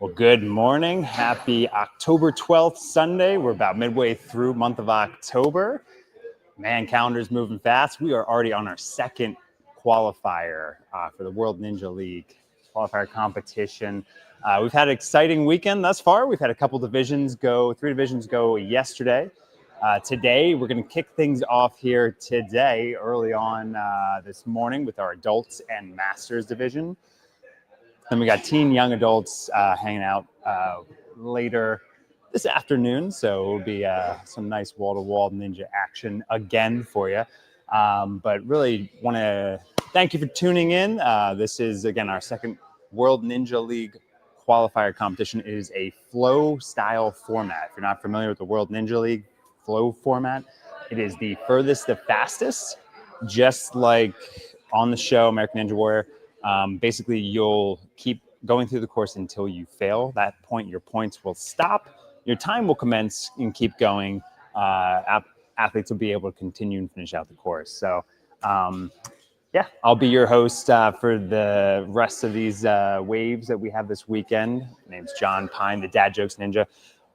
Well, good morning. Happy October 12th, Sunday. We're about midway through month of October. Man, calendar's moving fast. We are already on our second qualifier for the World Ninja League qualifier competition. We've had an exciting weekend thus far. We've had a couple divisions go, 3 divisions go yesterday. Today, we're going to kick things off here today, early on this morning with our adults and masters division. Then we got teen young adults hanging out later this afternoon. So it'll be some nice wall-to-wall ninja action again for you. But really want to thank you for tuning in. This is, again, our second World Ninja League qualifier competition. It is a flow style format. If you're not familiar with the World Ninja League flow format, it is the furthest, the fastest, just like on the show, American Ninja Warrior. Basically, you'll keep going through the course until you fail. At that point, your points will stop. Your time will commence and keep going. Athletes will be able to continue and finish out the course. So, yeah, I'll be your host for the rest of these waves that we have this weekend. My name's John Pine, the Dad Jokes Ninja.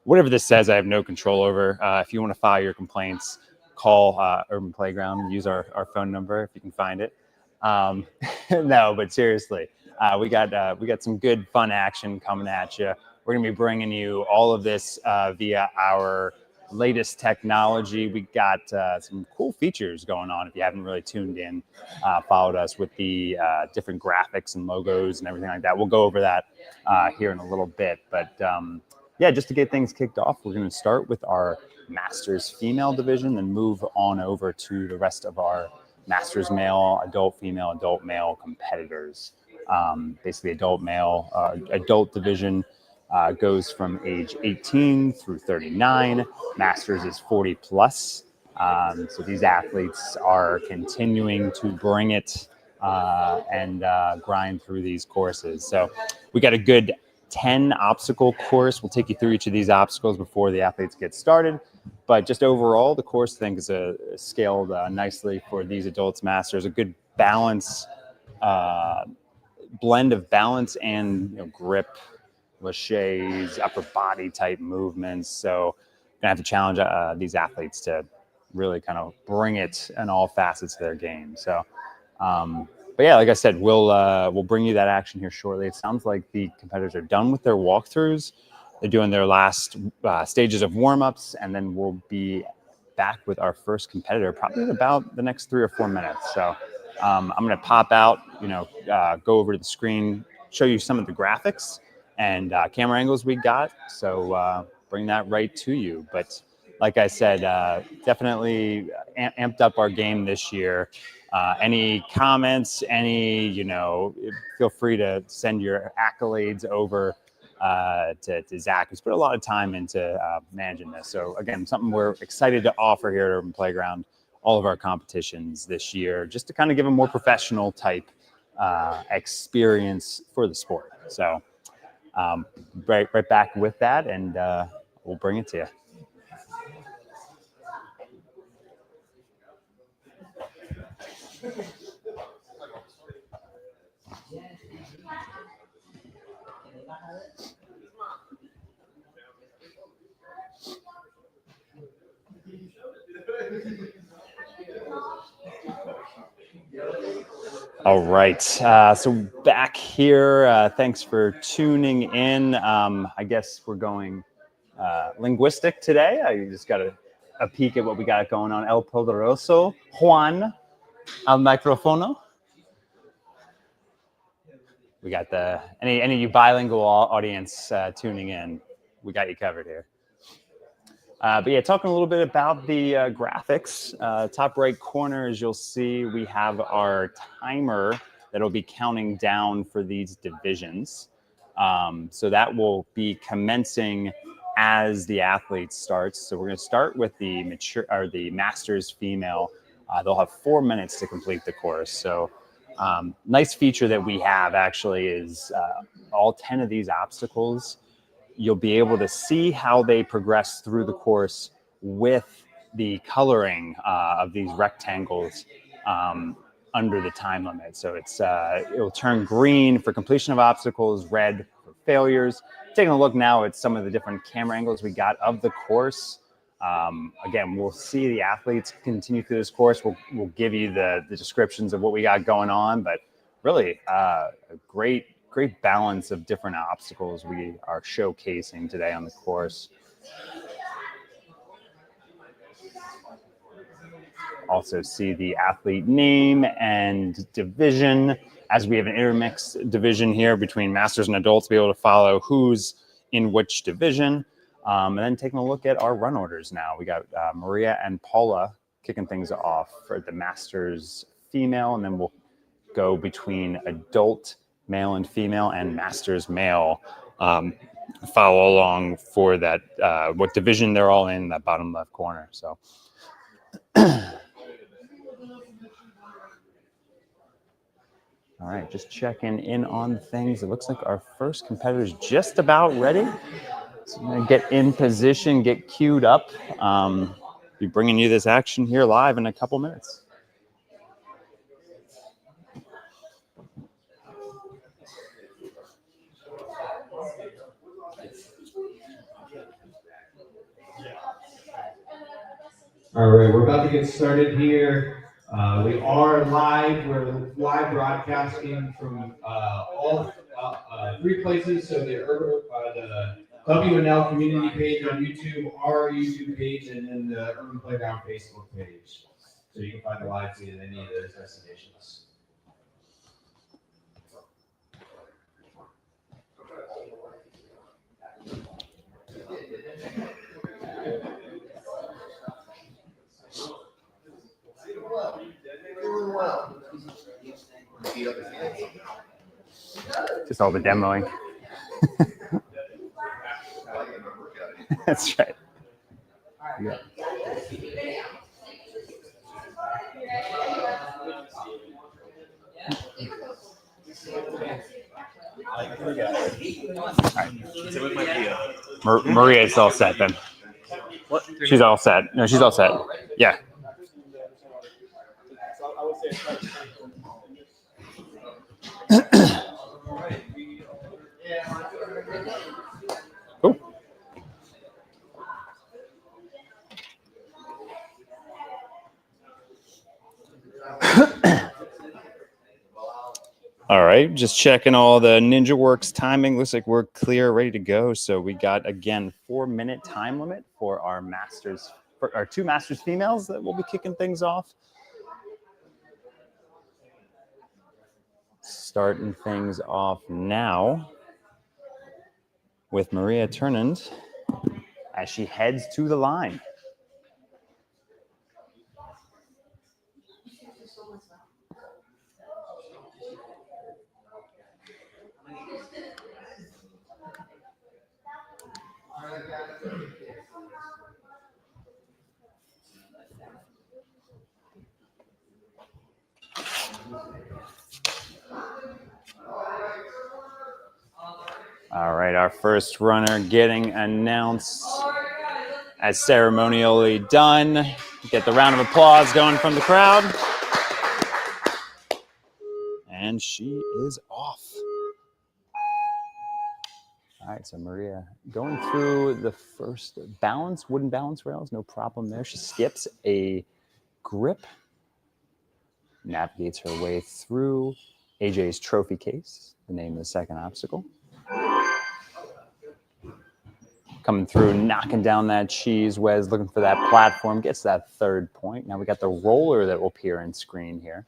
Whatever this says, I have no control over. If you want to file your complaints, call Urban Playground. Use our phone number if you can find it. No, but seriously, we got some good fun action coming at you. We're gonna be bringing you all of this via our latest technology. We got some cool features going on. If you haven't really tuned in, followed us with the different graphics and logos and everything like that. We'll go over that here in a little bit. But yeah, just to get things kicked off, we're gonna start with our Masters female division and move on over to the rest of our Masters male, adult female, adult male competitors. Basically, adult division goes from age 18 through 39. Masters is 40 plus. So these athletes are continuing to bring it and grind through these courses. So we got a good 10 obstacle course. We'll take you through each of these obstacles before the athletes get started. But just overall, the course, I think, is scaled nicely for these adults masters. A good balance, blend of balance and grip, laches, upper body type movements. So gonna have to challenge these athletes to really kind of bring it in all facets of their game. So, but yeah, like I said, we'll bring you that action here shortly. It sounds like the competitors are done with their walkthroughs. They're doing their last stages of warm-ups, and then we'll be back with our first competitor probably in about the next 3 or 4 minutes. So I'm going to pop out, go over to the screen, show you some of the graphics and camera angles we got. So bring that right to you. But like I said, definitely amped up our game this year. Any comments, feel free to send your accolades over to Zach, who's put a lot of time into managing this. So again, something we're excited to offer here at Urban Playground, all of our competitions this year, just to kind of give a more professional type experience for the sport. So right back with that, and we'll bring it to you. All right, so back here, thanks for tuning in. I guess we're going linguistic today. I just got a peek at what we got going on. El Poderoso, Juan, al microfono. We got any of you bilingual audience tuning in, we got you covered here. But yeah, talking a little bit about the graphics. Top right corner, as you'll see, we have our timer that'll be counting down for these divisions. So that will be commencing as the athlete starts. So we're going to start with the Masters female. They'll have 4 minutes to complete the course. So nice feature that we have actually is all 10 of these obstacles. You'll be able to see how they progress through the course with the coloring of these rectangles under the time limit. So it'll turn green for completion of obstacles, red for failures. taking a look now at some of the different camera angles we got of the course. Again, we'll see the athletes continue through this course. We'll give you the descriptions of what we got going on, but really a great balance of different obstacles we are showcasing today on the course. Also see the athlete name and division, as we have an intermix division here between masters and adults, be able to follow who's in which division. And then taking a look at our run orders now. We got Maria and Paula kicking things off for the masters female, and then we'll go between adult male and female and masters male. Follow along for that, what division they're all in, that bottom left corner. So. All right, just checking in on things. It looks like our first competitor is just about ready. So I'm gonna get in position, get queued up. Be bringing you this action here live in a couple minutes. All right, we're about to get started here. We are live. We're live broadcasting from all three places. So the WNL community page on YouTube, our YouTube page, and then the Urban Playground Facebook page. So you can find the live feed at any of those destinations. Just all the demoing. That's right. Yeah. All right. Maria is all set then. What? She's all set. No, she's all set. Yeah. Cool. All right, just checking all the NinjaWorks timing. Looks like we're clear, ready to go. So we got, again, 4-minute time limit for our masters, for our 2 masters females that will be kicking things off. Starting things off now with Maria Tornudd as she heads to the line. All right, our first runner getting announced as ceremonially done. Get the round of applause going from the crowd. And she is off. All right, so Maria going through the first balance, wooden balance rails, no problem there. She skips a grip, navigates her way through AJ's trophy case, the name of the second obstacle. Coming through, knocking down that cheese whiz, looking for that platform, gets that 3rd point. Now we got the roller that will appear in screen here.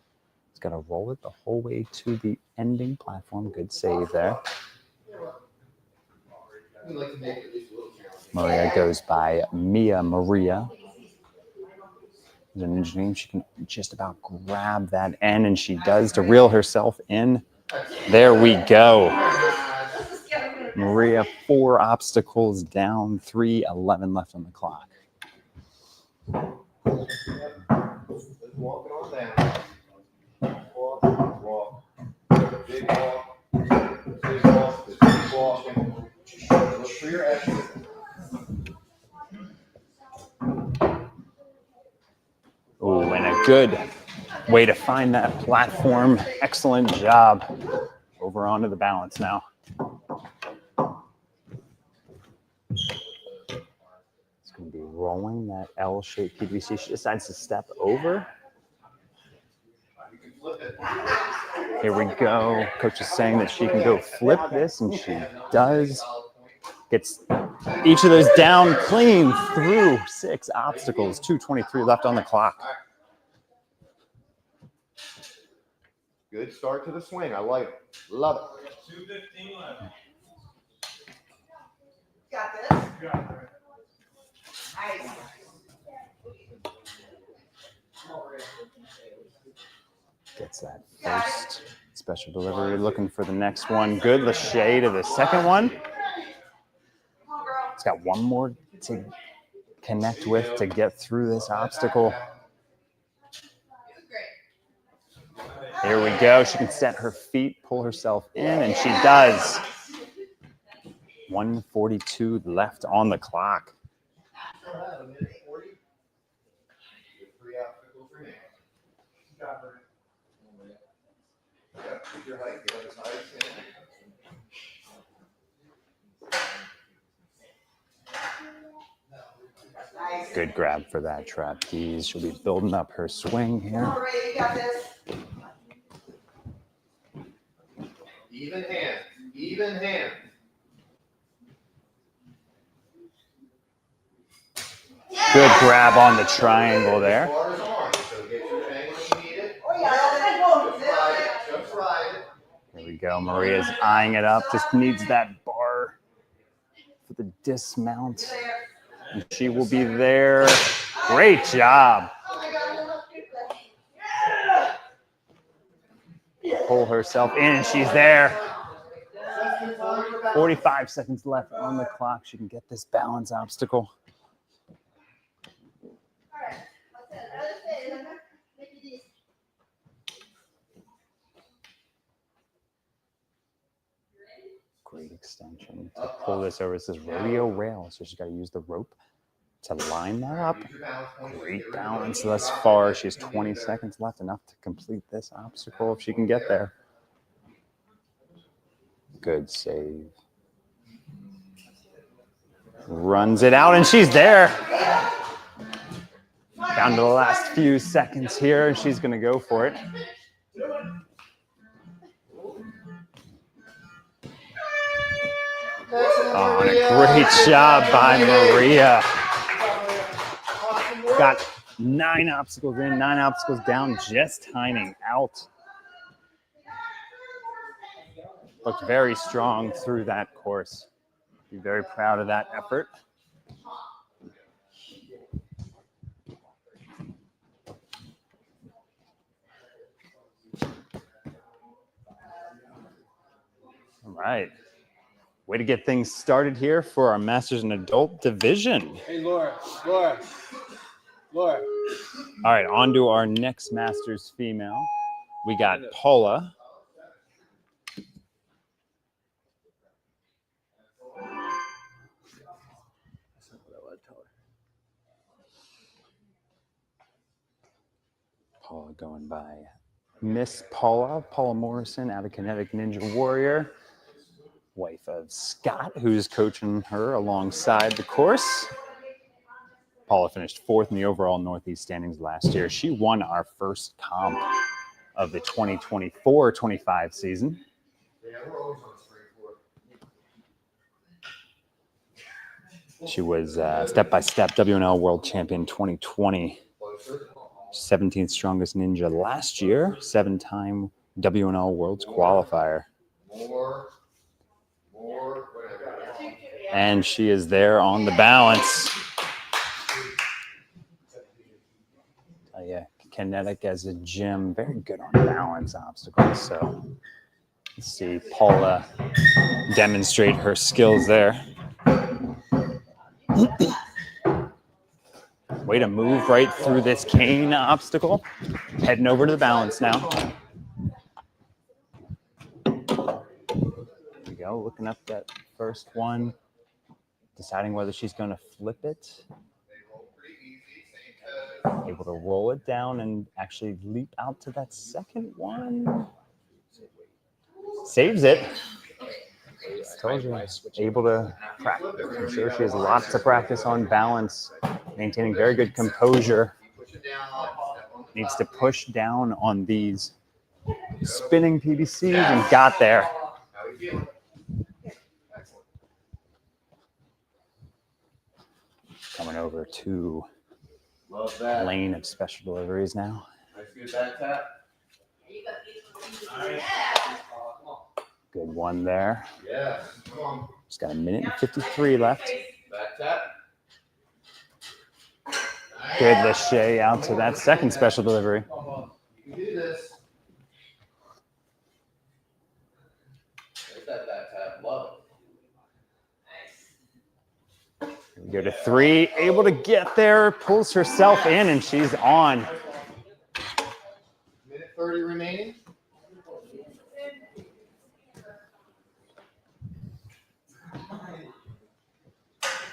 It's got to roll it the whole way to the ending platform. Good save there. Maria goes by Mia Maria. There's an ninja name. She can just about grab that end, and she does to reel herself in. There we go. Maria, 4 obstacles down, 3:11 left on the clock. Walk it on down. Walk. Big walk. Big walk. Big walking. Look for your exit. Oh, and a good way to find that platform. Excellent job. Over onto the balance now. rolling that L-shaped PVC. She decides to step over. Here we go. Coach is saying that she can go flip this, and she does. Gets each of those down clean through 6 obstacles. 2:23 left on the clock. Good start to the swing. I like it. Love it. 2:15 left. Got this? Nice. Gets that first special delivery. Looking for the next one. Good. Lachey to the second one. It's got one more to connect with to get through this obstacle. Here we go. She can set her feet, pull herself in, and she does. 1:42 left on the clock. Good grab for that trapeze. She'll be building up her swing here. All right, you got this. Even hand. Even hand. Good grab on the triangle there. Here we go. Maria's eyeing it up. Just needs that bar for the dismount. And she will be there. Great job. Pull herself in, and she's there. 45 seconds left on the clock. She can get this balance obstacle. Great extension to pull this over. It says rodeo rail, so she's got to use the rope to line that up. Great balance thus far. She has 20 seconds left, enough to complete this obstacle if she can get there. Good save. Runs it out, and she's there. Down to the last few seconds here, and she's going to go for it. Oh, and a great job by Maria. Got 9 obstacles in, 9 obstacles down, just timing out. Looked very strong through that course. Be very proud of that effort. All right. Way to get things started here for our Masters in Adult division. Hey, Laura. All right, on to our next Masters female. We got Paula. Paula going by Miss Paula Morrison out of Kinetic Ninja Warrior. Wife of Scott, who's coaching her alongside the course. Paula finished 4th in the overall Northeast standings last year. She won our first comp of the 2024-25 season. She was step-by-step WNL World Champion 2020. 17th strongest ninja last year. 7-time WNL Worlds Qualifier. And she is there on the balance. Kinetic as a gym, very good on balance obstacles. So let's see Paula demonstrate her skills there. Way to move right through this cane obstacle. Heading over to the balance now. There we go, looking up that first one, deciding whether she's going to flip it. Able to roll it down and actually leap out to that second one. Saves it. Told you, able to practice. I'm sure she has lots of practice on balance maintaining very good composure. Keep pushing down. Step on the Needs top. to push down on these spinning PDCs and got there. How we feeling? Excellent. Coming over to Love that. lane of special deliveries now. Nice good back tap. Good one there. Yes. Come on. Just got a minute and 53 left. Back tap. Good lachey out to that second special delivery. You can do this. There's that back tap. Love it. Here we go to 3. Able to get there. Pulls herself in and she's on. Minute 30 remaining.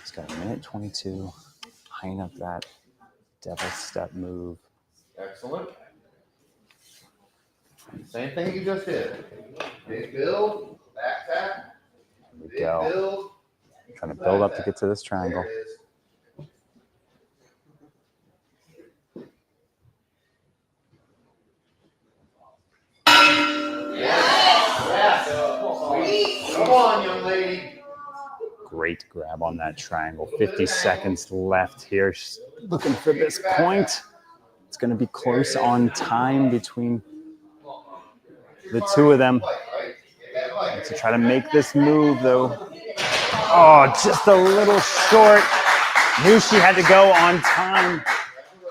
It's got a minute 22. Tying up that devil step move. Excellent. Same thing you just did. Big build, back tap, Here we big go. build. Trying to build up to get to this triangle. There it is. Yes. Come on, young lady. Great grab on that triangle. 50 seconds left here. She's looking for this point. It's going to be close on time between the two of them. To try to make this move, though. Oh, just a little short. Knew she had to go on time.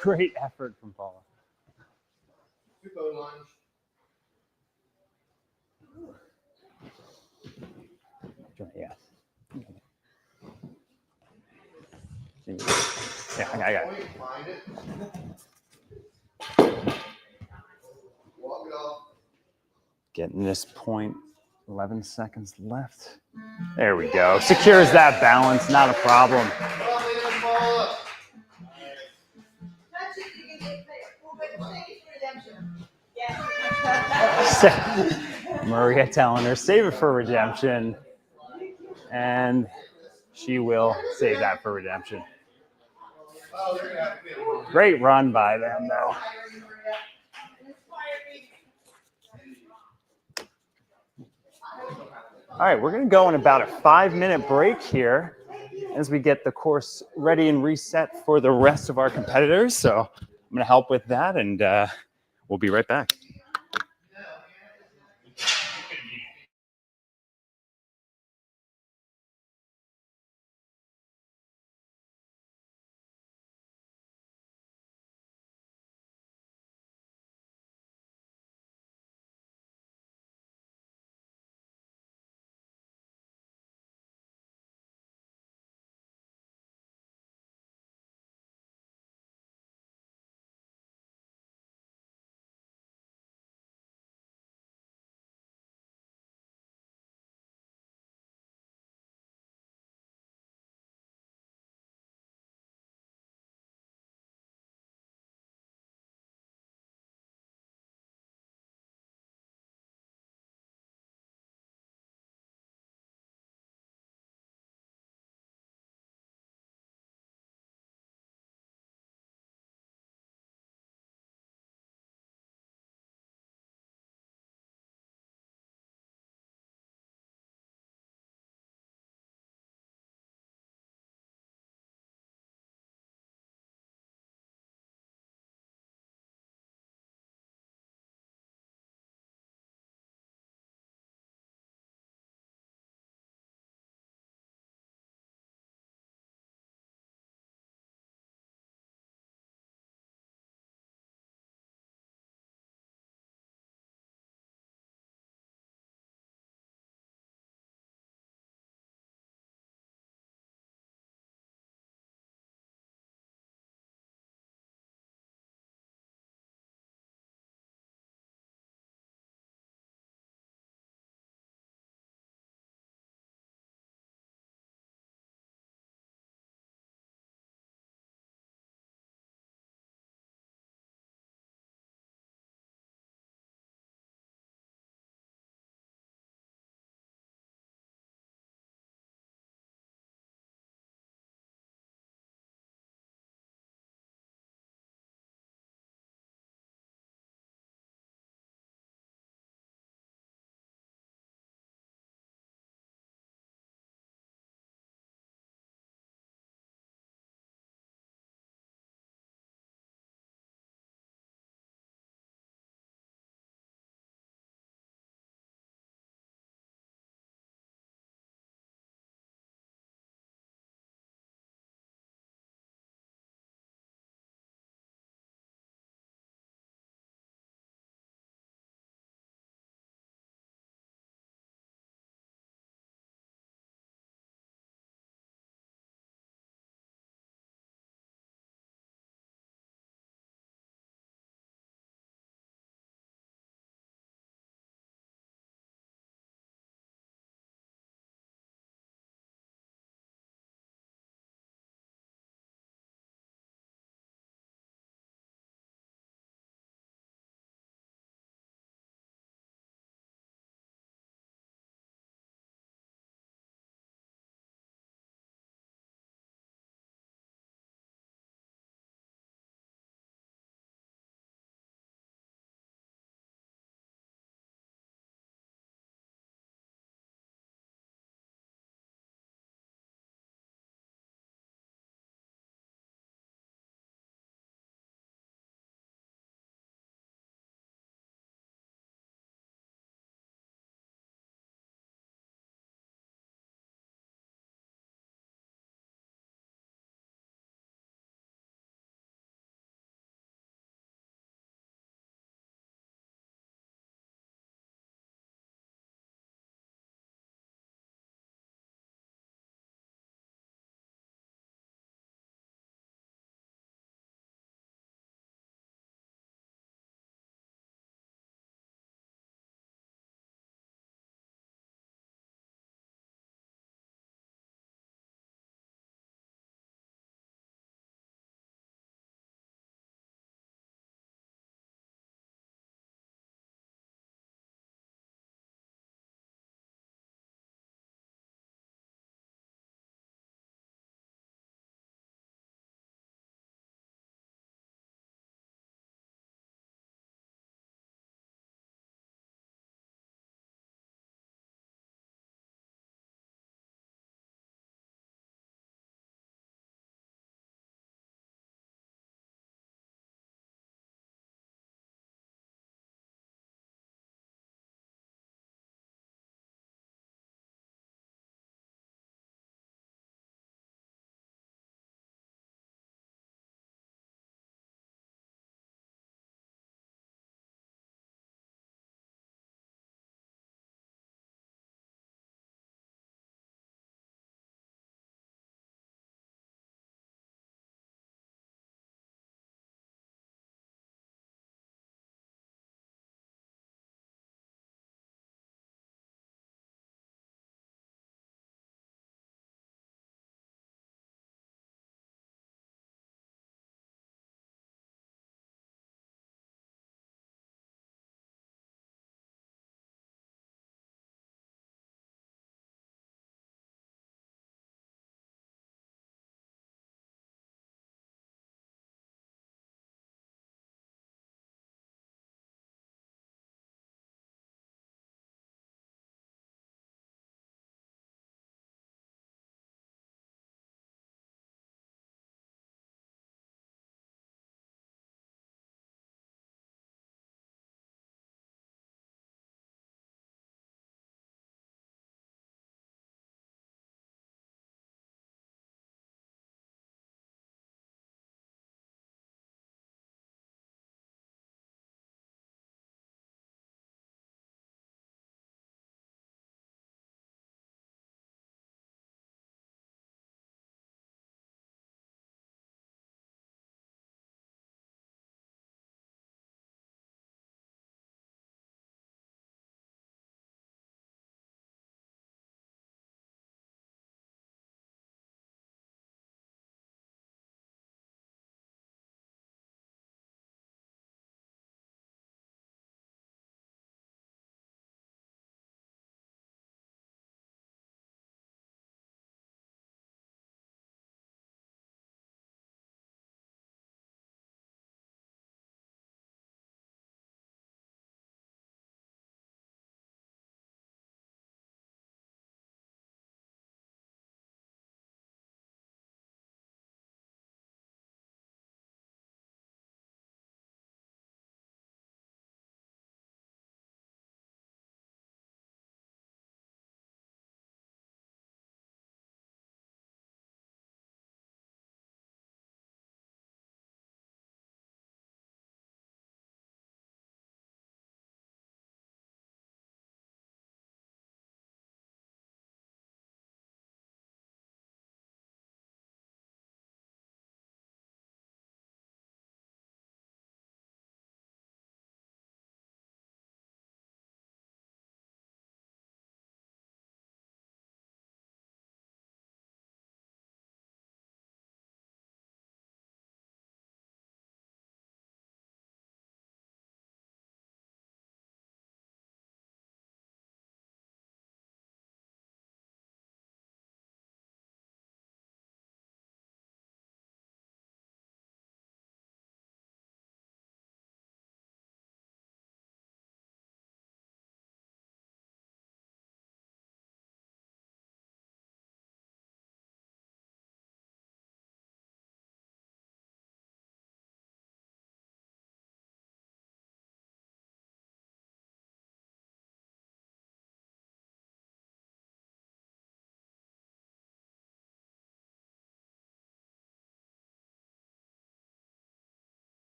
Great effort from Paula. Super lunge. Yeah. Yeah, I got it. Find it. Walk it off. Getting this point. 11 seconds left. There we go. Secures that balance. Not a problem. Come on, lady, let's follow up. Touch it, you can get paid. Well, but take it for redemption. Yeah. Maria telling her, save it for redemption. And she will save that for redemption. Oh, they're gonna have to be a little. Great run by them, though. All right, we're going to go in about a 5-minute break here as we get the course ready and reset for the rest of our competitors. So I'm going to help with that, and we'll be right back.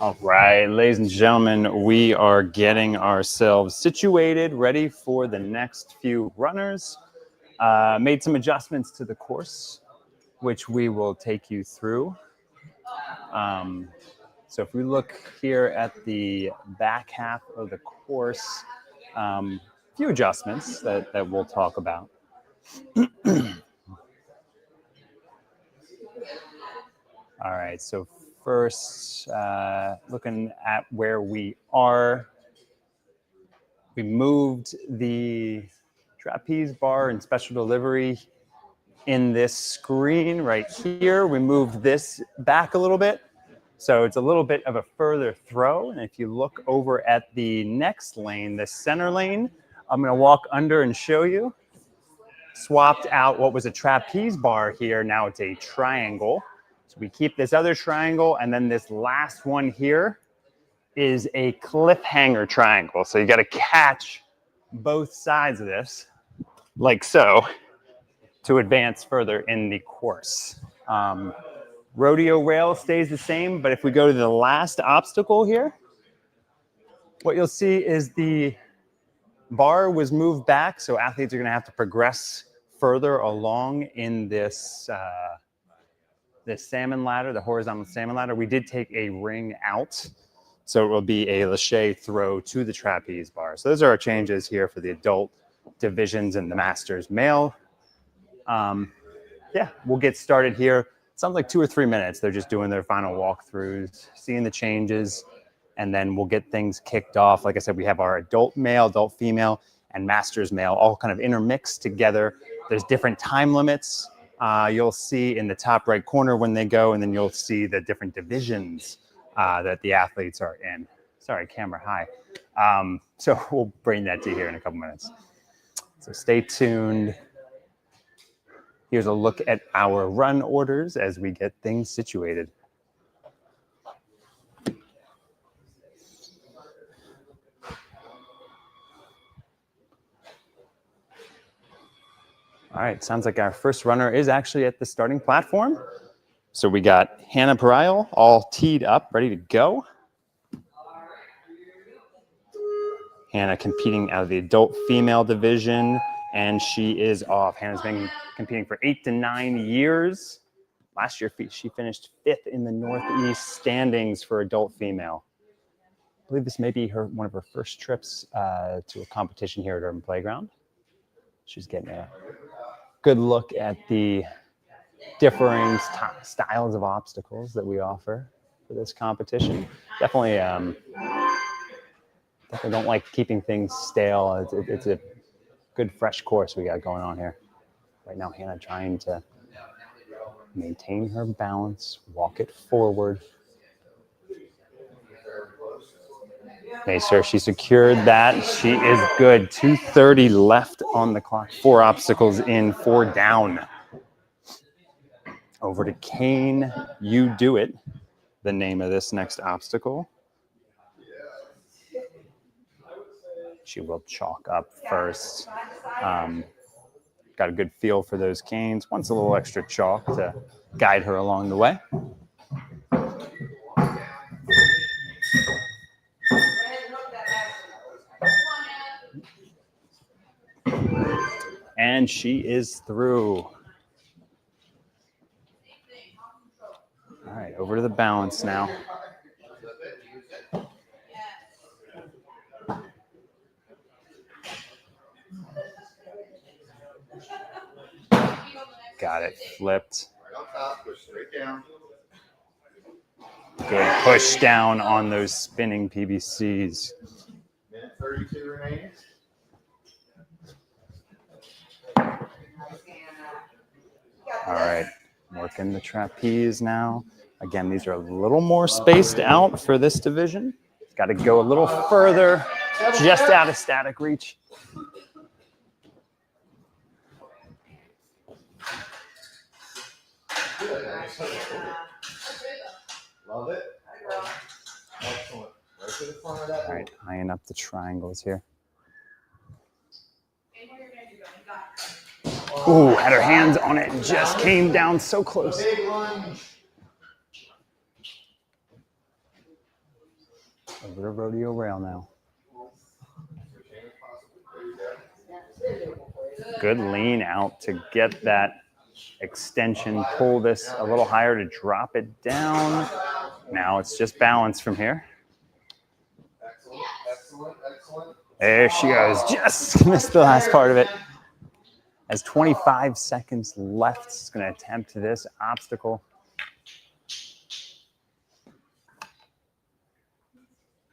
All right, ladies and gentlemen, we are getting ourselves situated, ready for the next few runners. Made some adjustments to the course, which we will take you through. So if we look here at the back half of the course, a few adjustments that we'll talk about. All right, so first, looking at where we are, we moved the trapeze bar and special delivery in this screen right here. We moved this back a little bit, so it's a little bit of a further throw. And if you look over at the next lane, the center lane, I'm going to walk under and show you. Swapped out what was a trapeze bar here. Now it's a triangle. So we keep this other triangle, and then this last one here is a cliffhanger triangle. So you got to catch both sides of this, like so, to advance further in the course. Rodeo rail stays the same, but if we go to the last obstacle here, what you'll see is the bar was moved back, so athletes are going to have to progress further along in this this salmon ladder, the horizontal salmon ladder. We did take a ring out, so it will be a lache throw to the trapeze bar. So those are our changes here for the adult divisions and the masters male. Yeah, we'll get started here. It sounds like 2 or 3 minutes. They're just doing their final walkthroughs, seeing the changes, and then we'll get things kicked off. Like I said, we have our adult male, adult female, and masters male all kind of intermixed together. There's different time limits. You'll see in the top right corner when they go, and then you'll see the different divisions that the athletes are in. Sorry, camera high. So we'll bring that to you here in a couple minutes. So stay tuned. Here's a look at our run orders as we get things situated. All right, sounds like our first runner is actually at the starting platform. So we got Hannah Parayil all teed up, ready to go. Hannah competing out of the adult female division, and she is off. Hannah's been competing for 8 to 9 years. Last year, she finished 5th in the Northeast standings for adult female. I believe this may be one of her first trips to a competition here at Urban Playground. She's getting a good look at the differing styles of obstacles that we offer for this competition. Definitely don't like keeping things stale. It's a good fresh course we got going on here. Right now, Hannah trying to maintain her balance, walk it forward. Okay, sir, she secured that. She is good. 2:30 left on the clock. 4 obstacles in, 4 down. Over to Kane. You do it. The name of this next obstacle. She will chalk up first. Got a good feel for those canes. Wants a little extra chalk to guide her along the way. And she is through. All right, over to the balance now. Got it flipped. Right on top, go straight down. Good push down on those spinning PVCs. Minute 32 remaining. All right, working the trapeze now. Again, these are a little more spaced out for this division. It's got to go a little further, just out of static reach. Love it. Excellent. Right to the front of that. All right, eyeing up the triangles here. Ooh, had her hands on it and just came down so close. Big lunge. Over to rodeo rail now. Good lean out to get that extension, pull this a little higher to drop it down. Now it's just balance from here. Excellent. There she goes. Just missed the last part of it. Has 25 seconds left. She's going to attempt this obstacle.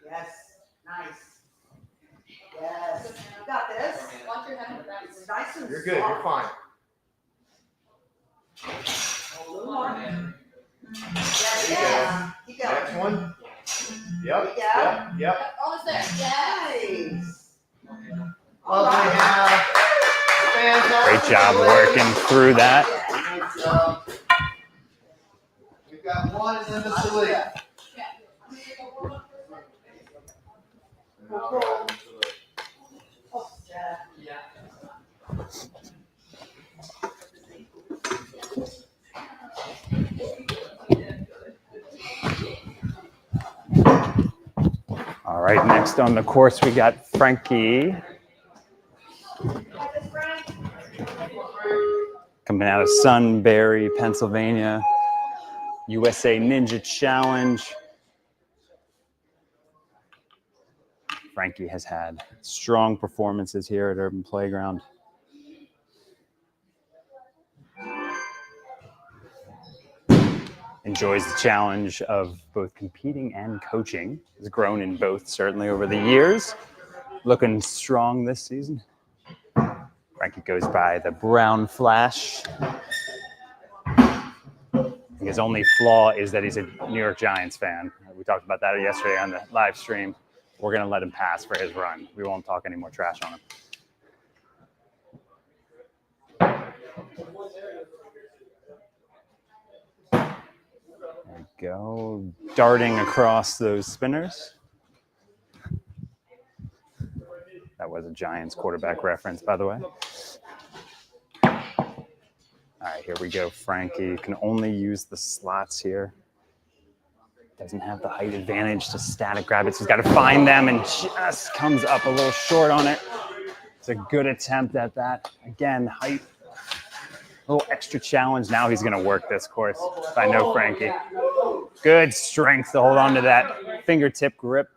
Yes, nice. Yes, you got this. Watch your head with that. It's nice and You're good. You're fine. A little more. There you Yeah. Keep going. Next one. Yep. Yeah. Yep. Almost there. Yeah. Nice. All Lovely right. half. Fantastic. Great job working through that. Good job. We've got one and then the salute. Oh, yeah. All right, next on the course, we got Frankie. Coming out of Sunbury, Pennsylvania. USA Ninja Challenge. Frankie has had strong performances here at Urban Playground. Enjoys the challenge of both competing and coaching. Has grown in both, certainly, over the years. Looking strong this season. Frankie goes by the Brown Flash. His only flaw is that he's a New York Giants fan. We talked about that yesterday on the live stream. We're going to let him pass for his run. We won't talk any more trash on him. There we go. Darting across those spinners. That was a Giants quarterback reference, by the way. All right, here we go. Frankie can only use the slots here. Doesn't have the height advantage to static grab it, so he's got to find them and just comes up a little short on it. It's a good attempt at that. Again, height, a little extra challenge. Now he's going to work this course. If I know Frankie. Good strength to hold on to that fingertip grip.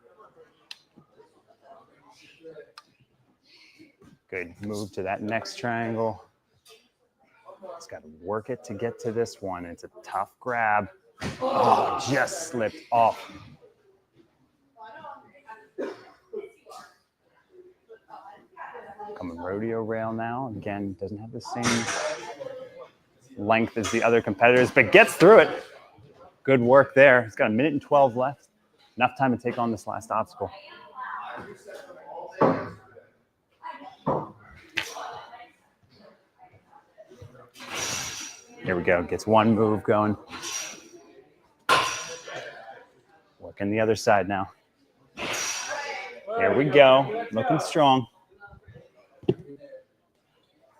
Good move to that next triangle. He's got to work it to get to this one. It's a tough grab. Oh, just slipped off. Coming rodeo rail now. Again, doesn't have the same length as the other competitors, but gets through it. Good work there. He's got 1 minute and 12 left. Enough time to take on this last obstacle. Here we go. Gets one move going. Working the other side now. Here we go. Looking strong.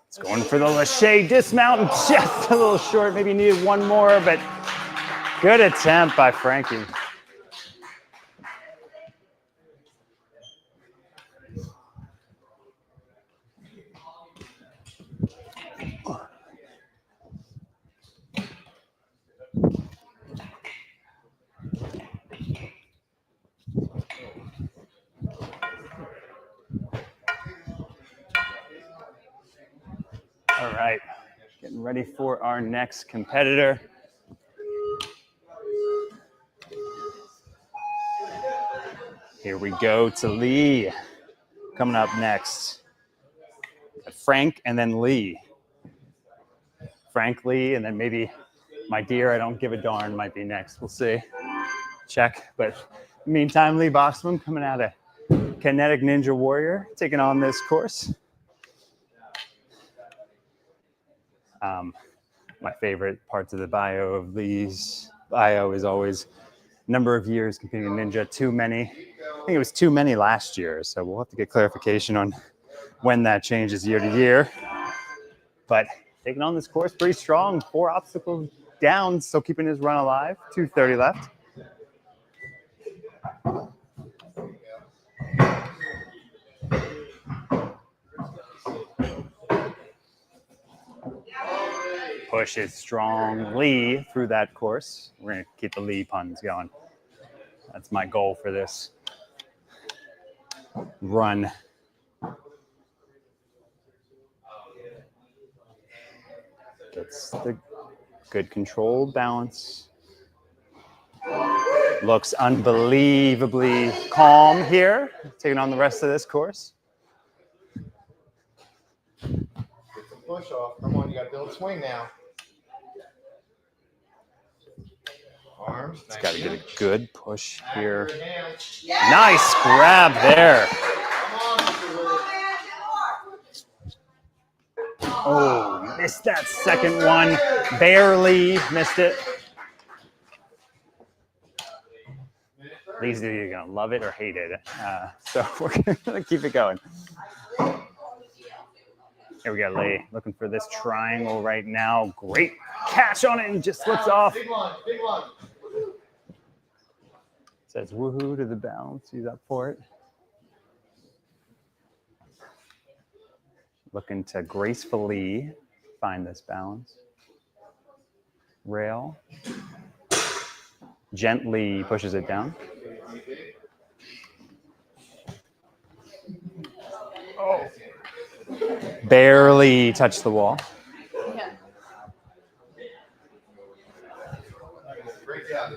It's going for the Lachey dismount and just a little short. Maybe needed one more, but good attempt by Frankie. All right, getting ready for our next competitor. Here we go to Lee. Coming up next, Frank and then Lee. Frank, Lee, and then maybe my dear, I don't give a darn might be next. We'll see. Check. But meantime, Lee Buxbaum coming out of Kinetic Ninja Warrior, taking on this course. My favorite parts of the bio of Lee's bio is always number of years competing in Ninja, too many. I think it was too many last year, so we'll have to get clarification on when that changes year to year. But taking on this course pretty strong, 4 obstacles down, still keeping his run alive, 2:30 left. pushes strongly through that course. We're going to keep the Lee puns going. That's my goal for this run. Gets the good controlled balance. Looks unbelievably calm here, taking on the rest of this course. Get some push off. Come on, you got to build swing now. Arms. It's got to get a good push here. Nice grab there. Oh, missed that second one. Barely missed it. These are either going to love it or hate it. So we're going to keep it going. Here we go, Lee. Looking for this triangle right now. Great catch on it and just slips off. Big one, big one. Says woohoo to the balance. He's up for it. Looking to gracefully find this balance. Rail. Gently pushes it down. Oh. Barely touched the wall. Yeah. Great job.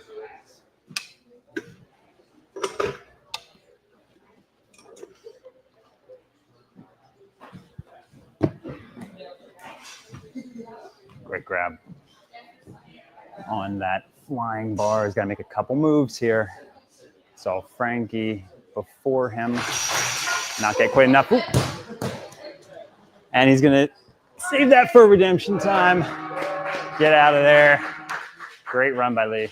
Great grab on that flying bar. He's got to make a couple moves here. Saw Frankie before him not get quite enough. Ooh. And he's going to save that for redemption time. Get out of there. Great run by Lee.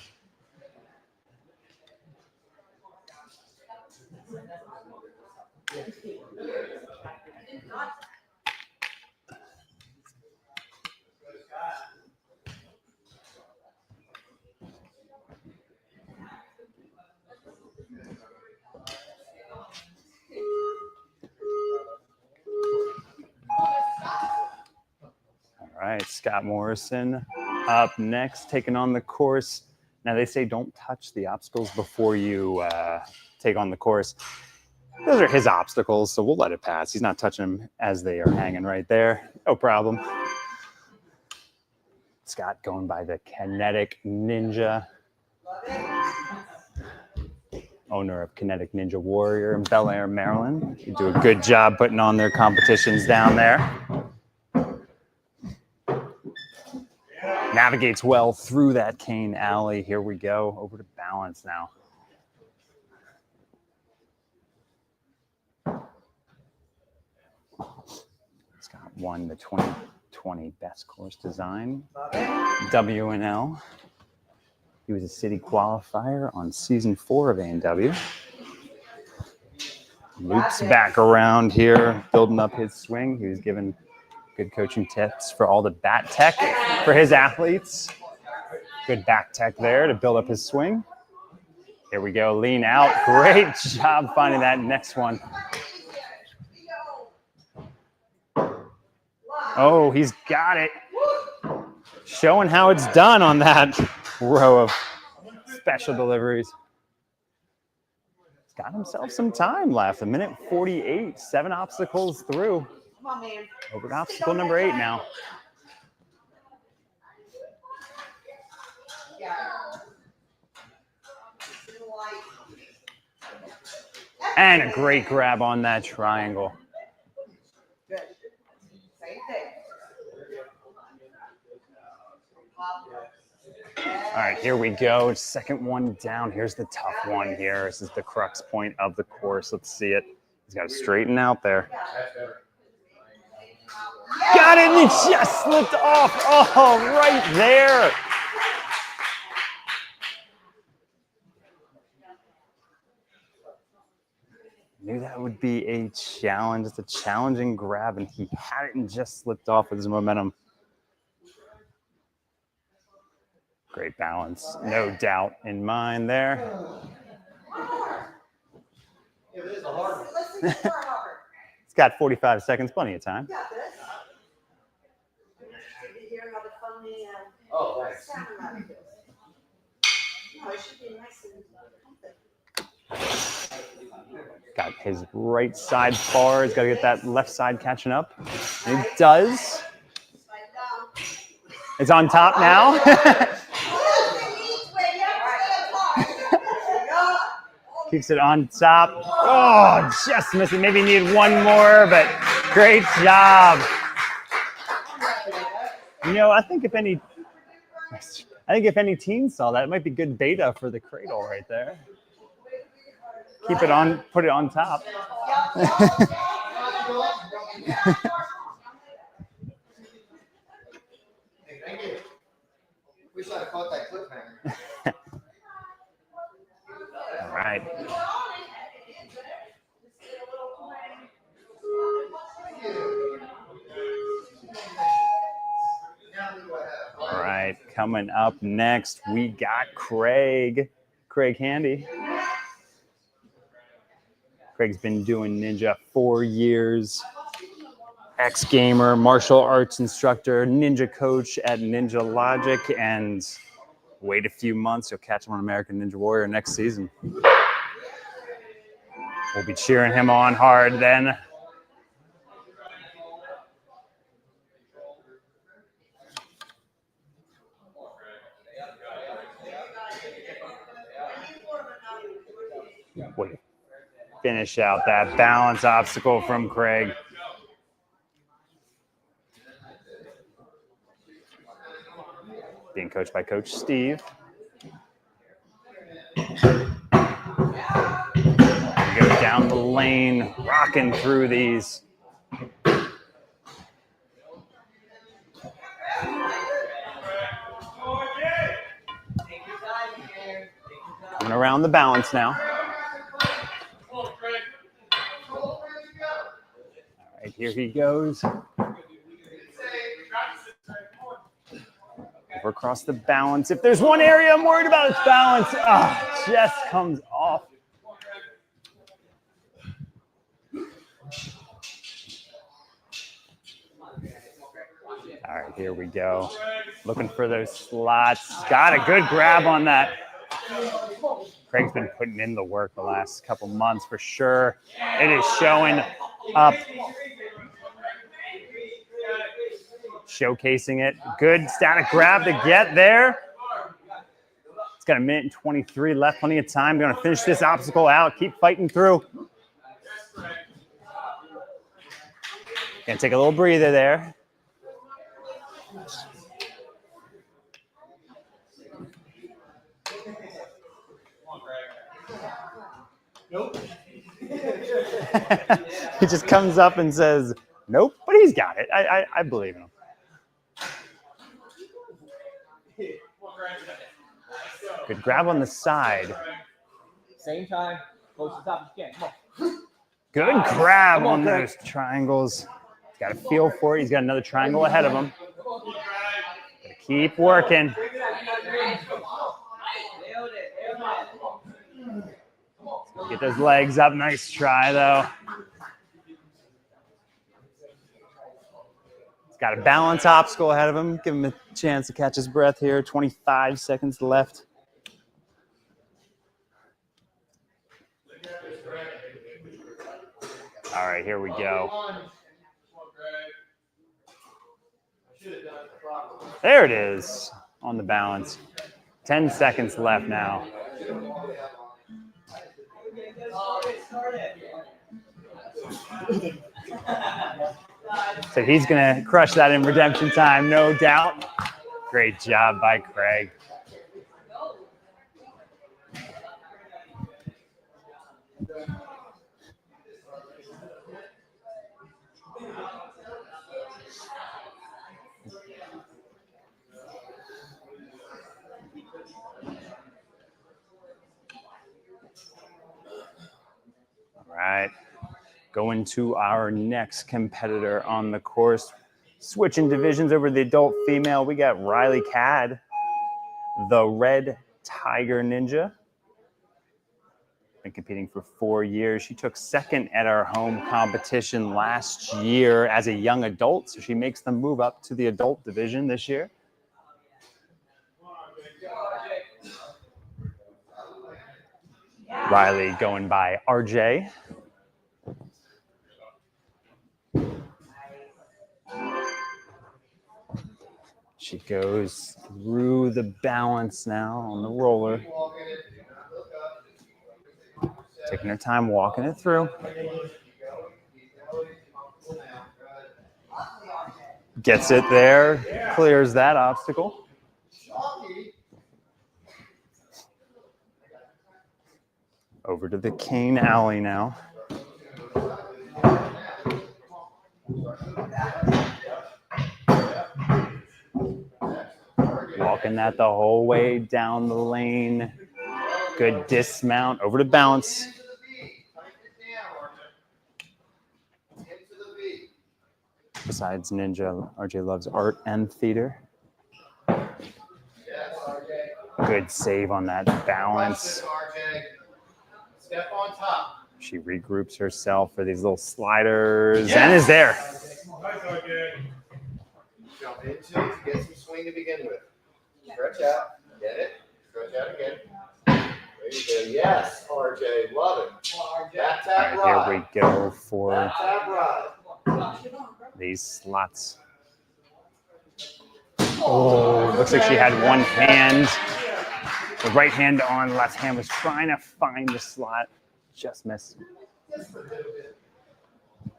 All right, Scott Morrison up next, taking on the course. Now, they say don't touch the obstacles before you take on the course. Those are his obstacles, so we'll let it pass. He's not touching them as they are hanging right there. No problem. Scott going by the Kinetic Ninja. Owner of Kinetic Ninja Warrior in Bel Air, Maryland. You do a good job putting on their competitions down there. Navigates well through that cane alley. Here we go, over to balance now. Scott won the 2020 Best Course Design WNL. He was a city qualifier on season 4 of A&W. Loops back around here, building up his swing. He was given good coaching tips for all the bat tech for his athletes. Good back tech there to build up his swing. Here we go, lean out. Great job finding that next one. Oh, he's got it. Showing how it's done on that row of special deliveries. He's got himself some time left. 1:48, 7 obstacles through. Come on, man. Over to obstacle number 8 now. Yeah. And a great grab on that triangle. Good. Same thing. All right, here we go. Second one down. Here's the tough one here. This is the crux point of the course. Let's see it. He's got to straighten out there. Got it, and it just slipped off. Oh, right there. Knew that would be a challenge. It's a challenging grab, and he had it and just slipped off with his momentum. Great balance, no doubt in mind there. It's got 45 seconds, plenty of time. Got this. Did you hear how the funny sound about it. No, it should be nice and Got his right side bar. He's got to get that left side catching up. And he does. slide down. It's on top now. Keeps it on top. Oh, just missing. Maybe need one more, but great job. You know, I think if any teens saw that, it might be good beta for the cradle right there. Keep it on, put it on top. Thank you. Wish I'd have caught that cliffhanger. All right. All right, coming up next, we got Craig Handy. Craig's been doing Ninja 4 years. Ex-gamer, martial arts instructor, ninja coach at Ninja Logic, and wait a few months, you'll catch him on American Ninja Warrior next season. We'll be cheering him on hard then. We'll finish out that balance obstacle from Craig. Being coached by Coach Steve. Go down the lane, rocking through these. Coming around the balance now. All right, here he goes. Over across the balance. If there's one area I'm worried about, it's balance. Ah, just comes off. All right, here we go. Looking for those slots. Got a good grab on that. Craig's been putting in the work the last couple months for sure. It is showing up. Showcasing it. Good static grab to get there. It's got 1:23 left, plenty of time. Going to finish this obstacle out. Keep fighting through. Gonna take a little breather there. Nope. He just comes up and says, nope, but he's got it. I believe in him. Good grab on the side. Same time, close to the top as you can. Come on. Good grab on those triangles. He's got a feel for it. He's got another triangle ahead of him. Gotta keep working. Get those legs up. Nice try, though. He's got a balance obstacle ahead of him. Give him a chance to catch his breath here. 25 seconds left. All right, here we go. There it is on the balance. 10 seconds left now. So he's going to crush that in redemption time, no doubt. Great job by Craig. All right. Going to our next competitor on the course. Switching divisions over to the adult female, we got Riley Cadd, the Red Tiger Ninja. Been competing for 4 years. She took second at our home competition last year as a young adult, so she makes the move up to the adult division this year. Riley going by RJ. She goes through the balance now on the roller. Taking her time, walking it through. Gets it there, clears that obstacle. Over to the cane alley now. Walking that the whole way down the lane. Good dismount, over to bounce. Besides Ninja, RJ loves art and theater. Good save on that balance. Step on top. She regroups herself for these little sliders and is there. Jump into it to get some swing to begin with. Stretch out. Get it. Stretch out again. There you go. Yes, RJ. Love it. Back tap ride. Here we go for Back tap ride. these slots. Oh, looks like she had one hand. The right hand on, the left hand was trying to find the slot. Just missed.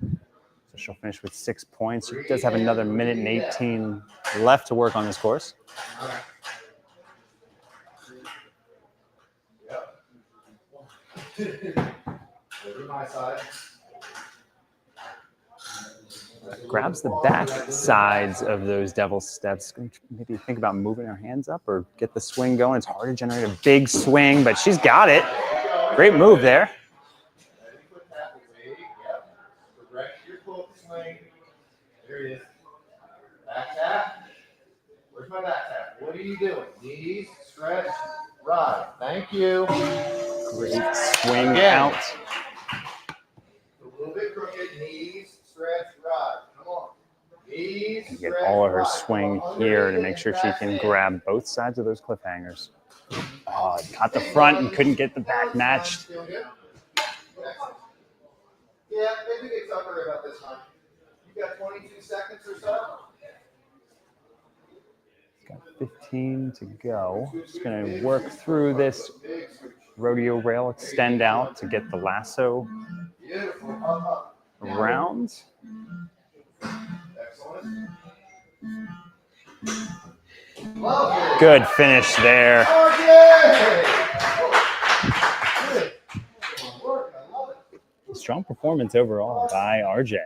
So she'll finish with 6 points. She does have another minute and 18 left to work on this course. Over my side. Grabs the back sides of those devil steps. Maybe think about moving her hands up or get the swing going. It's hard to generate a big swing, but she's got it. Great move there. There it is. Back tap. Where's my back tap? What are you doing? Knees, stretch, ride. Thank you. Great swing out. A little bit crooked. Knees, stretch, ride. Come on. Knees, And get stretch, all of her ride. swing here to make sure she can grab both sides of those cliffhangers. Oh, caught the front and couldn't get the back matched. Feeling good? Yeah, maybe get tougher about this time. You got 22 seconds or so. Got 15 to go. Just going to work through this rodeo rail, extend out to get the lasso Beautiful. around. Excellent. Love it. Good finish there. RJ! Good. Good work. I love it. Strong performance overall by RJ.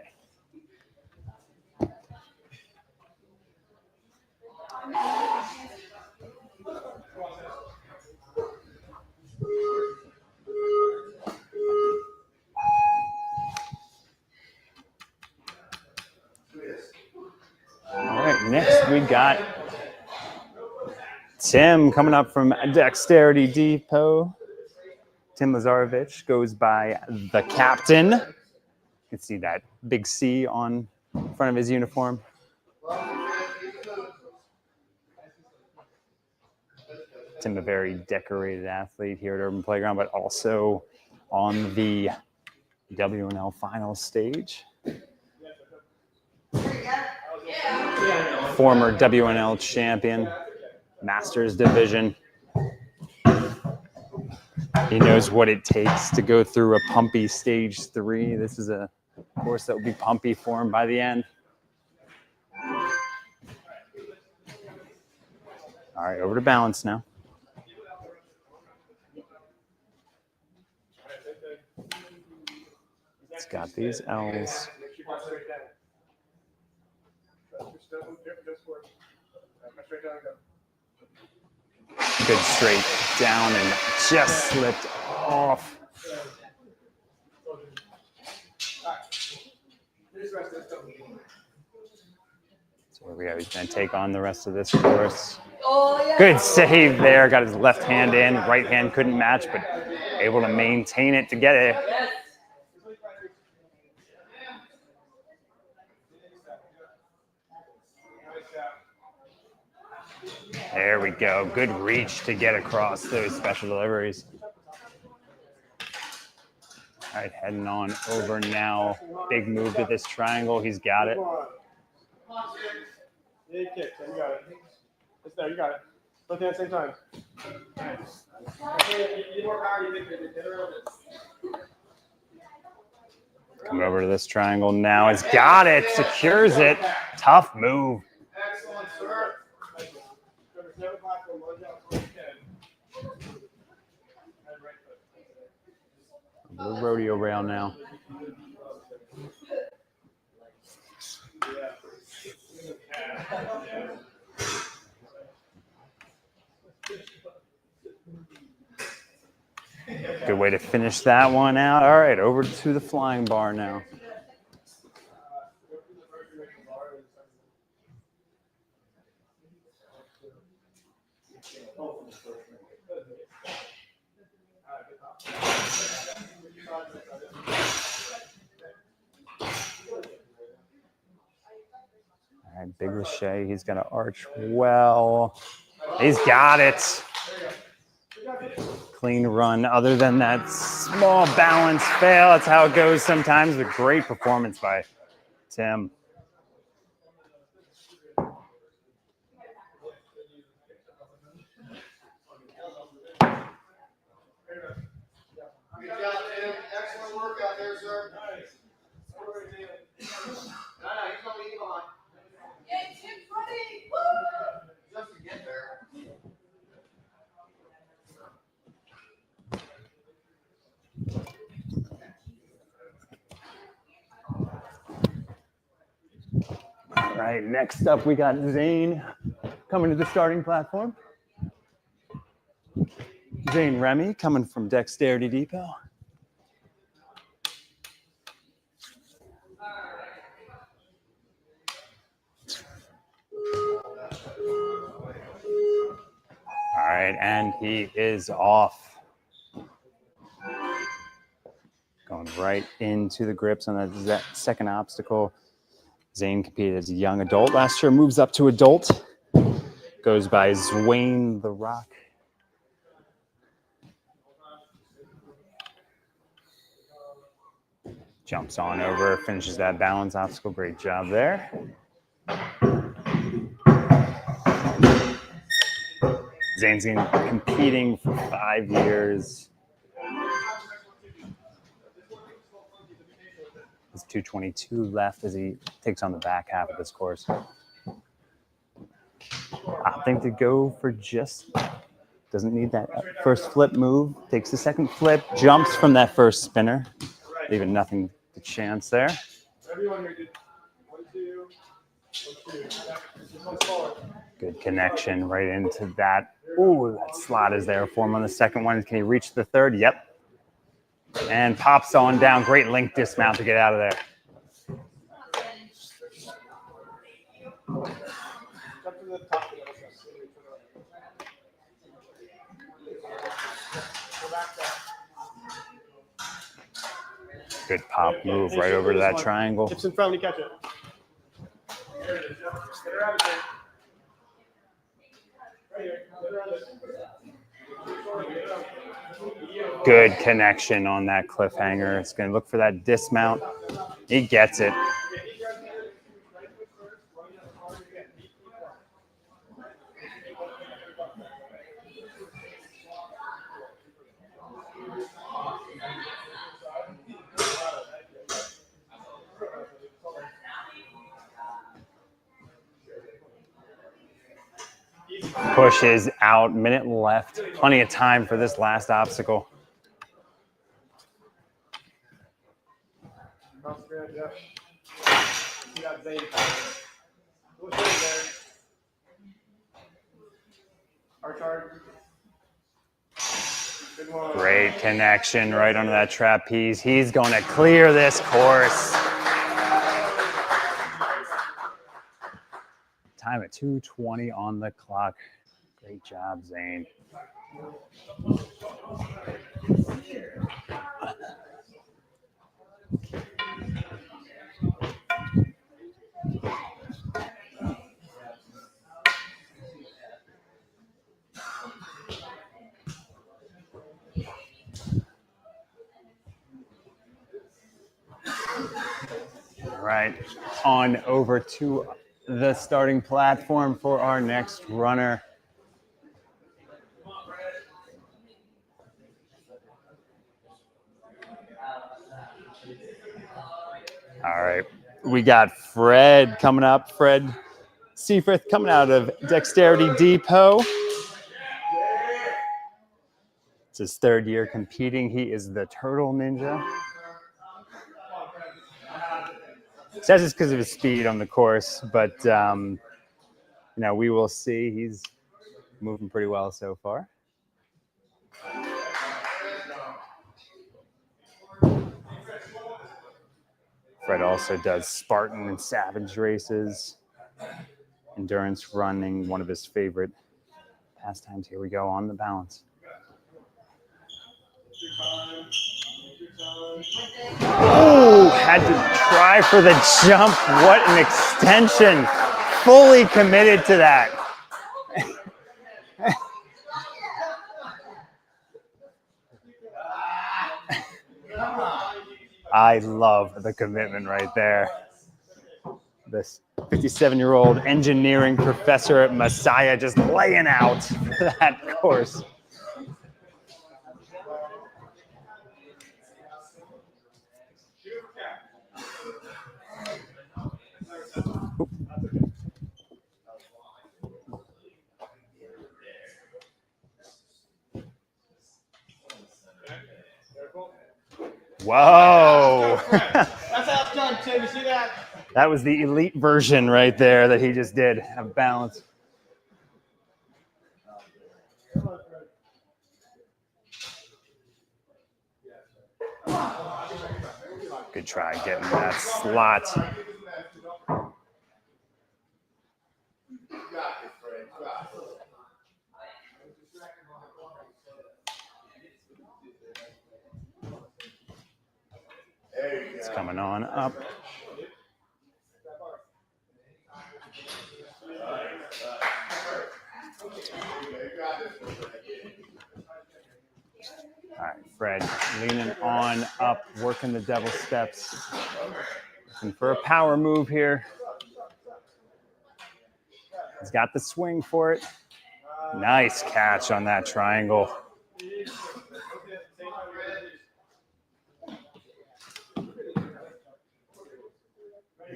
All right, next we got Tim coming up from Dexterity Depot. Tim Lazzarevich goes by the captain. You can see that big C on front of his uniform. Tim, a very decorated athlete here at Urban Playground, but also on the WNL final stage. Former WNL champion, Masters division. He knows what it takes to go through a pumpy stage 3. This is a course that will be pumpy for him by the end. All right, over to balance now. It's got these L's. Good straight down and just slipped off. So here we go. He's going to take on the rest of this course. Good save there. Got his left hand in. Right hand couldn't match, but able to maintain it to get it. There we go. Good reach to get across those special deliveries. All right, heading on over now. Big move to this triangle. He's got it. Yeah, kick. You got it. It's there. You got it. Both hands at the same time. You work hard. You think it Come over to this triangle now. It's got it. Secures it. Tough move. Excellent, sir. The rodeo rail now. Good way to finish that one out. All right, over to the flying bar now. All right, big Lachey. He's going to arch well. He's got it. Clean run. Other than that small balance fail, that's how it goes sometimes. A great performance by Tim. Good job, Tim. Excellent work out there, sir. No, he's going to eat on. Yay, Tim's ready. Woo! Just to get there. All right, next up we got Zane coming to the starting platform. Zane Remmey coming from Dexterity Depot. All right, and he is off. Going right into the grips on that second obstacle. Zane competed as a young adult last year, moves up to adult. Goes by Zwane the Rock. Jumps on over, finishes that balance obstacle. Great job there. Zane's been competing for 5 years. There's 222 left as he takes on the back half of this course. Opting to go for just, doesn't need that first flip move. Takes the second flip, jumps from that first spinner. Leaving nothing to chance there. Everyone here did 1, 2, 1, 2. Good connection right into that. Ooh, that slot is there for him on the second one. Can he reach the third? Yep. And pops on down. Great link dismount to get out of there. Jump to the top of the Good pop move right over to that triangle. Hips in front, you catch it. There it is. Get her out of there. Right here. Get her out of there. Good connection on that cliffhanger. It's going to look for that dismount. He gets it. Pushes out, minute left. Plenty of time for this last obstacle. Great connection right under that trapeze. He's going to clear this course. Time at 2:20 on the clock. Great job, Zane. All right, on over to the starting platform for our next runner. All right, we got Fred coming up. Fred Seiferth coming out of Dexterity Depot. It's his third year competing. He is the Turtle Ninja. Says it's because of his speed on the course, but you know, we will see. He's moving pretty well so far. Fred also does Spartan and Savage races, endurance running, one of his favorite pastimes. Here we go on the balance. Oh, had to try for the jump. What an extension. Fully committed to that. I love the commitment right there. This 57-year-old engineering professor at Messiah just laying out for that course. Whoa. That's how it's done, Tim. You see that? That was the elite version right there that he just did of balance. Good try getting that slot. It's coming on up. All right, Fred leaning on up, working the devil steps. Looking for a power move here. He's got the swing for it. Nice catch on that triangle.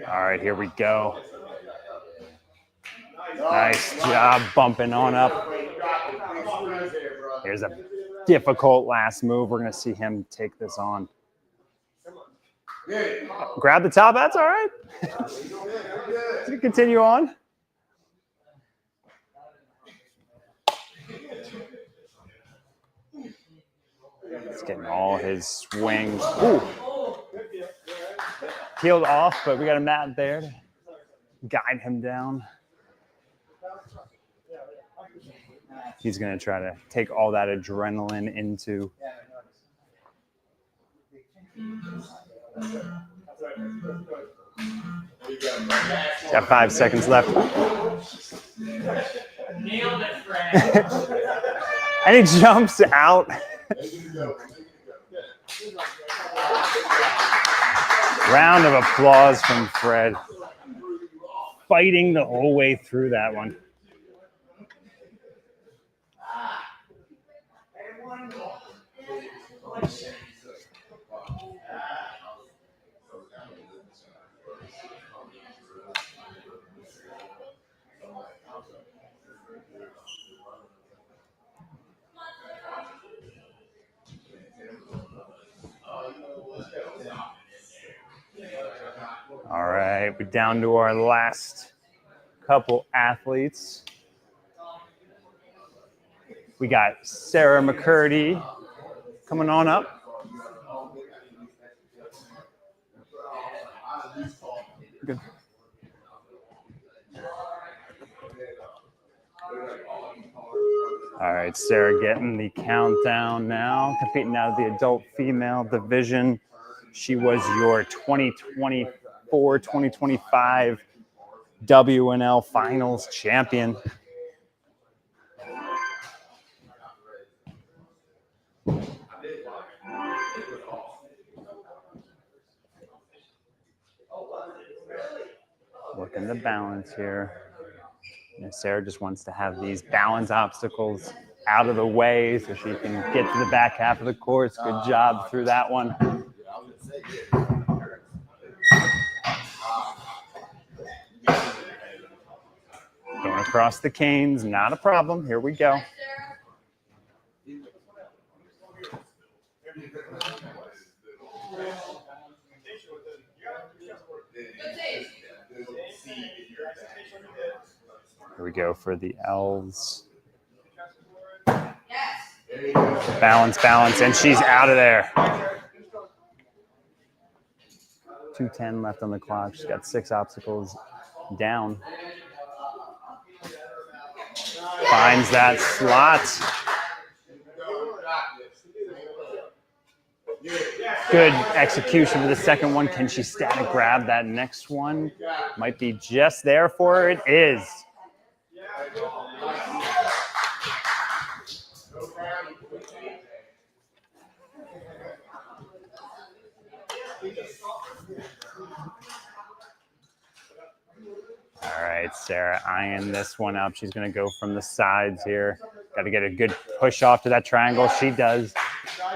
All right, here we go. Nice job bumping on up. Here's a difficult last move. We're going to see him take this on. Grab the top. That's all right. Let's continue on. He's getting all his swings. Ooh. Peeled off, but we got a mat there to guide him down. He's going to try to take all that adrenaline into. He's got 5 seconds left. Nailed it, Fred. And he jumps out. Round of applause from Fred. Fighting the whole way through that one. All right, we're down to our last couple athletes. We got Sara McCurdy coming on up. Good. All right, Sara getting the countdown now, competing out of the adult female division. She was your 2024-2025 WNL Finals champion. working the balance here. You know, Sara just wants to have these balance obstacles out of the way so she can get to the back half of the course. Good job through that one. Going across the canes, not a problem. Here we go. Here we go for the L's. Balance, balance, and she's out of there. 2:10 left on the clock. She's got 6 obstacles down. Finds that slot. Good execution for the second one. Can she static grab that next one? Might be just there for her. It is. All right, Sara eyeing this one up. She's going to go from the sides here. Got to get a good push off to that triangle. She does.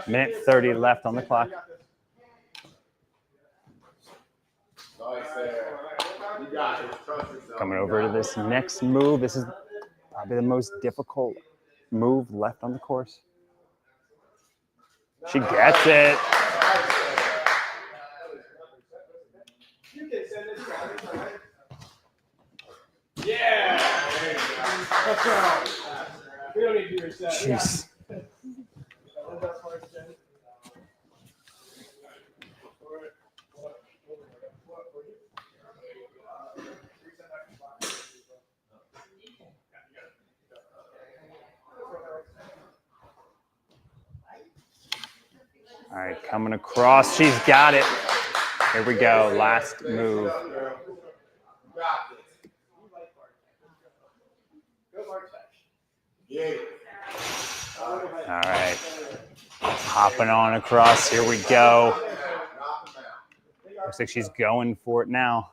Minute 30 left on the clock. Coming over to this next move. This is probably the most difficult move left on the course. She gets it. Yeah! Let's go. We don't need to do your set. Jeez. All right, coming across. She's got it. Here we go. Last move. All right. Hopping on across. Here we go. Looks like she's going for it now.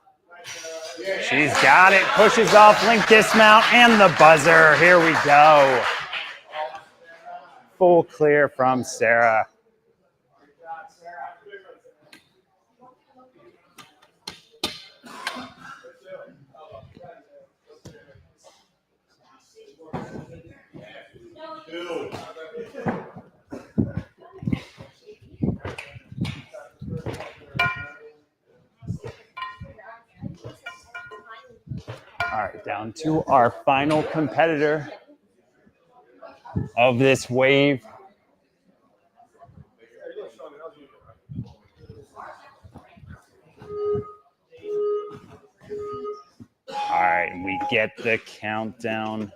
She's got it. Pushes off, link dismount, and the buzzer. Here we go. Full clear from Sara. All right, down to our final competitor of this wave. All right, we get the countdown.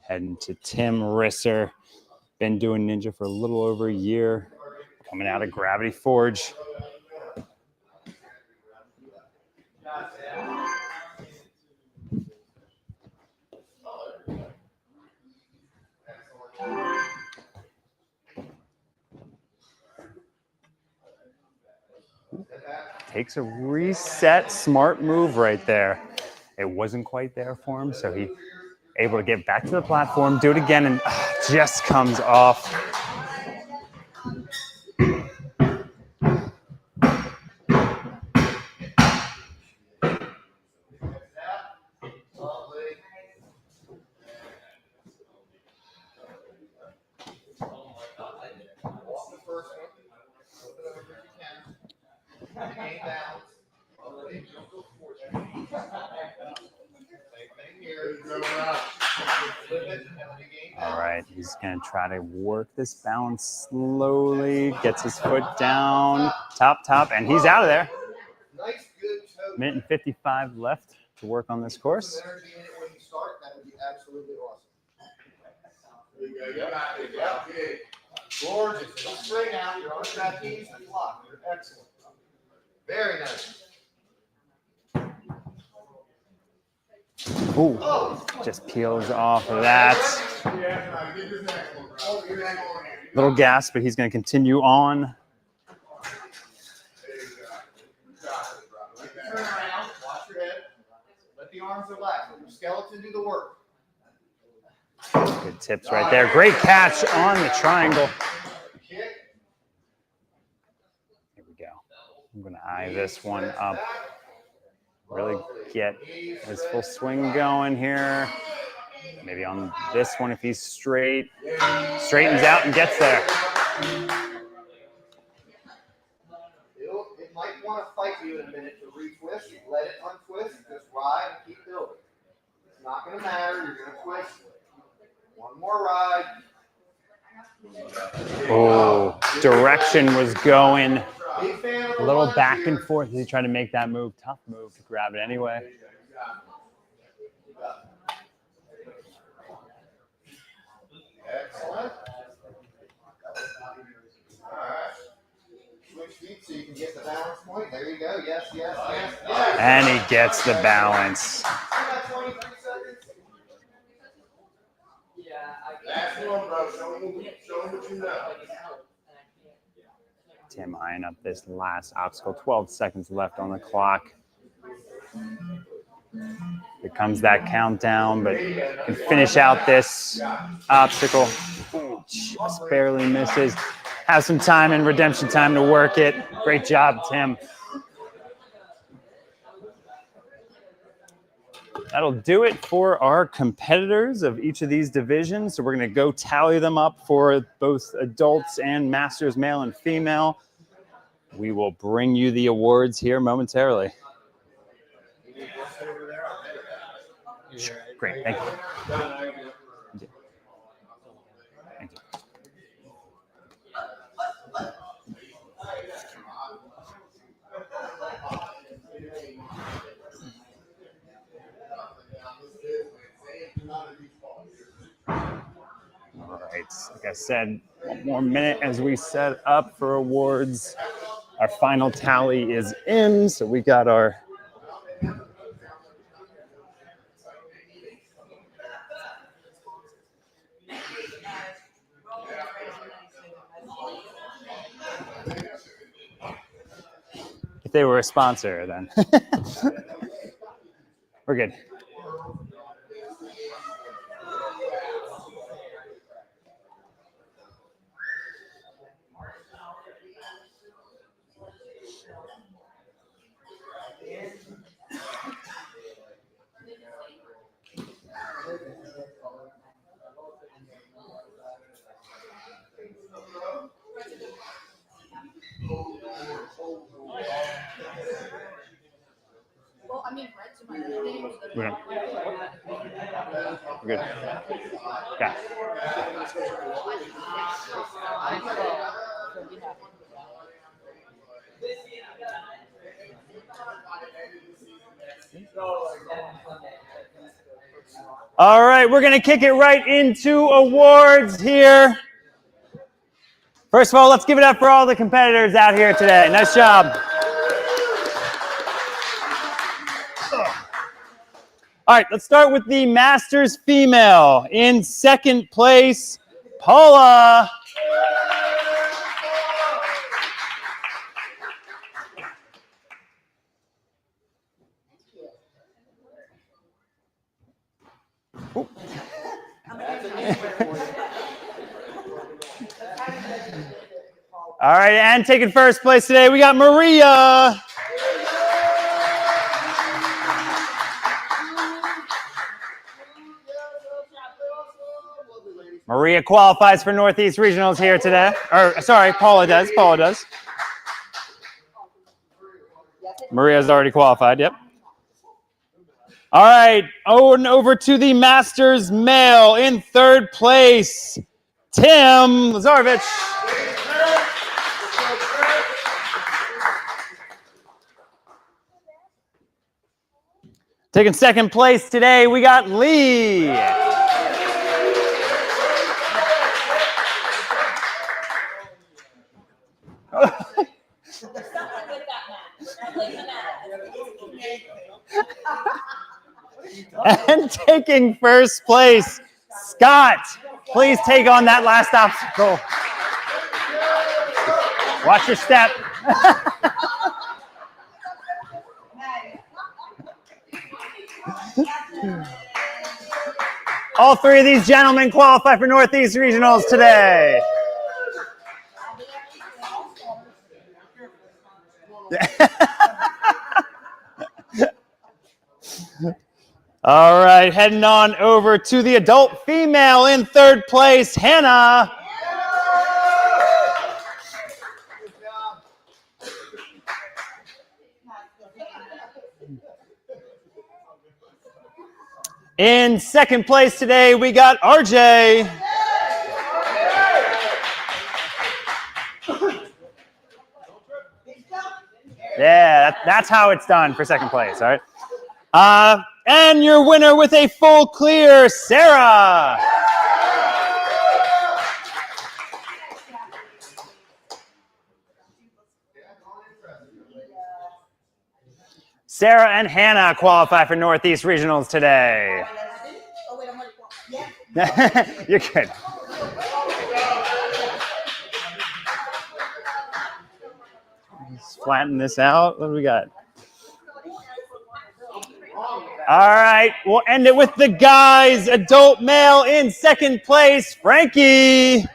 Heading to Tim Risser. Been doing Ninja for a little over a year. Coming out of Gravity Forge. Takes a reset, smart move right there. It wasn't quite there for him, so he able to get back to the platform, do it again, and just comes off. All right, he's going to try to work this balance slowly, gets his foot down, top, and he's out of there. Minute and 55 left to work on this course. That would be absolutely awesome. Gorgeous. Look straight out. You're on trapeze and block. You're excellent. Very nice. Ooh, just peels off of that. Little gas, but he's going to continue on. Turn around, watch your head. Let the arms relax. Let your skeleton do the work. Good tips right there. Great catch on the triangle. Here we go. I'm going to eye this one up. Really get his full swing going here. Maybe on this one if he's straight. Straightens out and gets there. It might want to fight you in a minute to retwist. Let it untwist. Just ride and keep building. It's not going to matter. You're going to twist. One more ride. Oh, direction was going a little back and forth as he tried to make that move. Tough move to grab it anyway. Excellent. All right. Switch feet so you can get the balance point. There you go. Yes, yes, yes, yes. And he gets the balance. Got 23 seconds. Last one, bro. Show him what you know. Tim eyeing up this last obstacle. 12 seconds left on the clock. Here comes that countdown, but can finish out this obstacle. Just barely misses. Have some time and redemption time to work it. Great job, Tim. That'll do it for our competitors of each of these divisions. So we're going to go tally them up for both adults and masters, male and female. We will bring you the awards here momentarily. Sure. Great. Thank you. Thank you. Thank you. All right, like I said, one more minute as we set up for awards. Our final tally is in, so we got our if they were a sponsor, then we're good. Well, I mean, red's in my name. We're good. Yeah. All right, we're going to kick it right into awards here. First of all, let's give it up for all the competitors out here today. Nice job. All right, let's start with the Masters female. In second place, Paula. All right, and taking first place today, we got Maria. Maria qualifies for Northeast Regionals here today. Or, sorry, Paula does. Paula does. Maria's already qualified, yep. All right, over to the Masters male. In third place, Tim Lazzarevich. Taking second place today, we got Lee. And taking first place, Scott. Please take on that last obstacle. Watch your step. All three of these gentlemen qualify for Northeast Regionals today. All right, heading on over to the adult female in third place, Hannah. In second place today, we got RJ. Yeah, that's how it's done for second place, all right? And your winner with a full clear, Sara. Sara and Hannah qualify for Northeast Regionals today. You're good. Let's flatten this out. What do we got? All right, we'll end it with the guys. Adult male in second place, Frankie.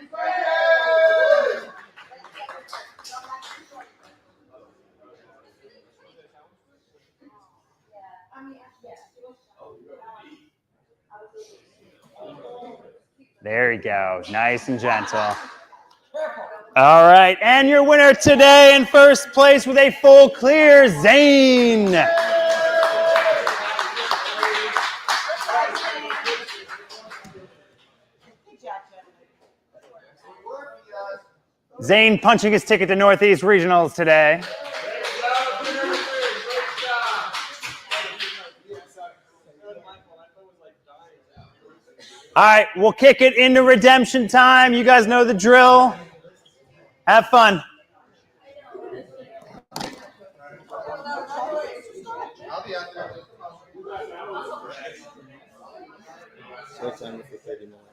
There you go. Nice and gentle. All right, and your winner today in first place with a full clear, Zane. Zane punching his ticket to Northeast Regionals today. All right, we'll kick it into redemption time. You guys know the drill. Have fun. I'll be out there. So time for 30 minutes.